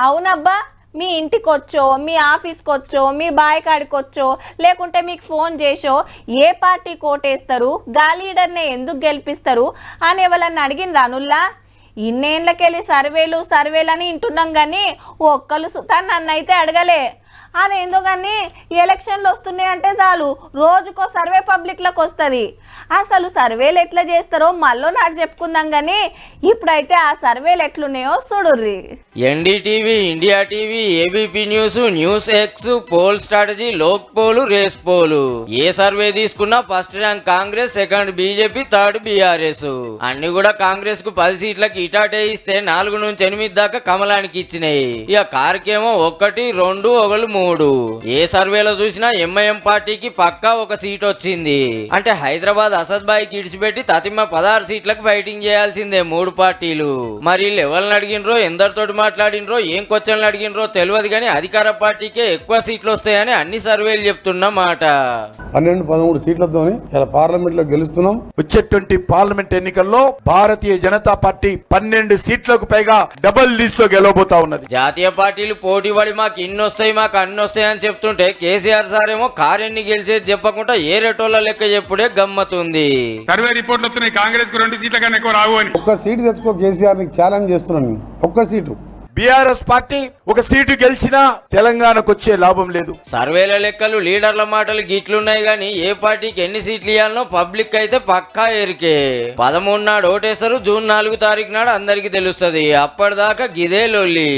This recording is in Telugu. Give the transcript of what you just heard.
అవునబ్బా, మీ ఇంటికొచ్చో, మీ ఆఫీస్కొచ్చో, మీ బాయ్ కాడికొచ్చో, లేకుంటే మీకు ఫోన్ చేసో ఏ పార్టీ కోటేస్తారు, గా లీడర్నే ఎందుకు గెలిపిస్తారు అని ఎవరన్నా అడిగిన రానుల్లా. ఇన్నేళ్ళకెళ్ళి సర్వేలని వింటున్నాం కానీ ఒక్కరు సుతా నన్నైతే అడగలే. అదేందో కానీ ఎలక్షన్లు వస్తున్నాయంటే చాలు రోజుకో సర్వే పబ్లిక్లకు వస్తుంది. అసలు సర్వేలు ఎట్లా చేస్తారో మళ్ళీ నాడు చెప్పుకుందాం కానీ ఇప్పుడైతే ఆ సర్వేలు ఎట్లున్నాయో చూడుర్రి. NDTV, India TV, ABP news, news X, poll strategy, Lok poll, race poll ఏ సర్వే తీసుకున్నా first rank Congress, second BJP, third BRS. అన్ని కూడా కాంగ్రెస్ కు 10 సీట్లకి ఇటాటే ఇస్తే 4 నుంచి 8 దాకా కమలానికి ఇచ్చినాయి. ఇక కార్కేమో 1, 2, 1, 3. ఏ సర్వేలో చూసినా ఎంఐఎం పార్టీకి పక్కా ఒక సీట్ వచ్చింది. అంటే హైదరాబాద్ అసద్ బాయ్ కిడిచిపెట్టి తతిమ 16 సీట్లకు ఫైటింగ్ చేయాల్సిందే 3 పార్టీలు. మరి ఎవరిని అడిగినరో, ఎందరితోటి మాట్లాడినరో, ఏం క్వశ్చన్లు అడిగినరో తెలియదు కానీ అధికార పార్టీకే ఎక్కువ సీట్లు వస్తాయని అన్ని సర్వేలు చెప్తున్నమాట. 12-13 సీట్లతోని ఇలా పార్లమెంట్ లో గెలుస్తున్నాం. వచ్చేటువంటి పార్లమెంట్ ఎన్నికల్లో భారతీయ జనతా పార్టీ 12 సీట్లకు పైగా డబుల్ లీడ్ లో గెలవబోతా ఉన్నది. జాతీయ పార్టీలు పోటీ పడి మాకు ఇన్ని వస్తాయి, మాకు అన్ని వస్తాయి అని చెప్తుంటే కేసీఆర్ సార్ ఏమో కారెన్ని గెలిచేది చెప్పకుండా ఏ రేటోళ్ళ లెక్క చెప్పుడే గమ్మతుంది. సర్వే రిపోర్ట్లు వస్తున్నాయి కాంగ్రెస్ కు 2 సీట్ల కన్నా ఎక్కువ రావు అని. ఒక్క సీటు తెచ్చుకో కేసీఆర్ ని ఛాలెంజ్ చేస్తున్నాను. ఒక్క సీటు బీఆర్ఎస్ పార్టీ ఒక సీటు గెలిచినా తెలంగాణకు వచ్చే లాభం లేదు. సర్వేల లెక్కలు, లీడర్ల మాటలు గిట్లున్నాయి గానీ ఏ పార్టీకి ఎన్ని సీట్లు ఇవ్వాలనో పబ్లిక్ అయితే పక్కా ఎరికే. 13 నాడు ఓటేస్తారు, జూన్ 4 తారీఖు నాడు అందరికి తెలుస్తుంది. అప్పటిదాకా గిదే లొల్లి.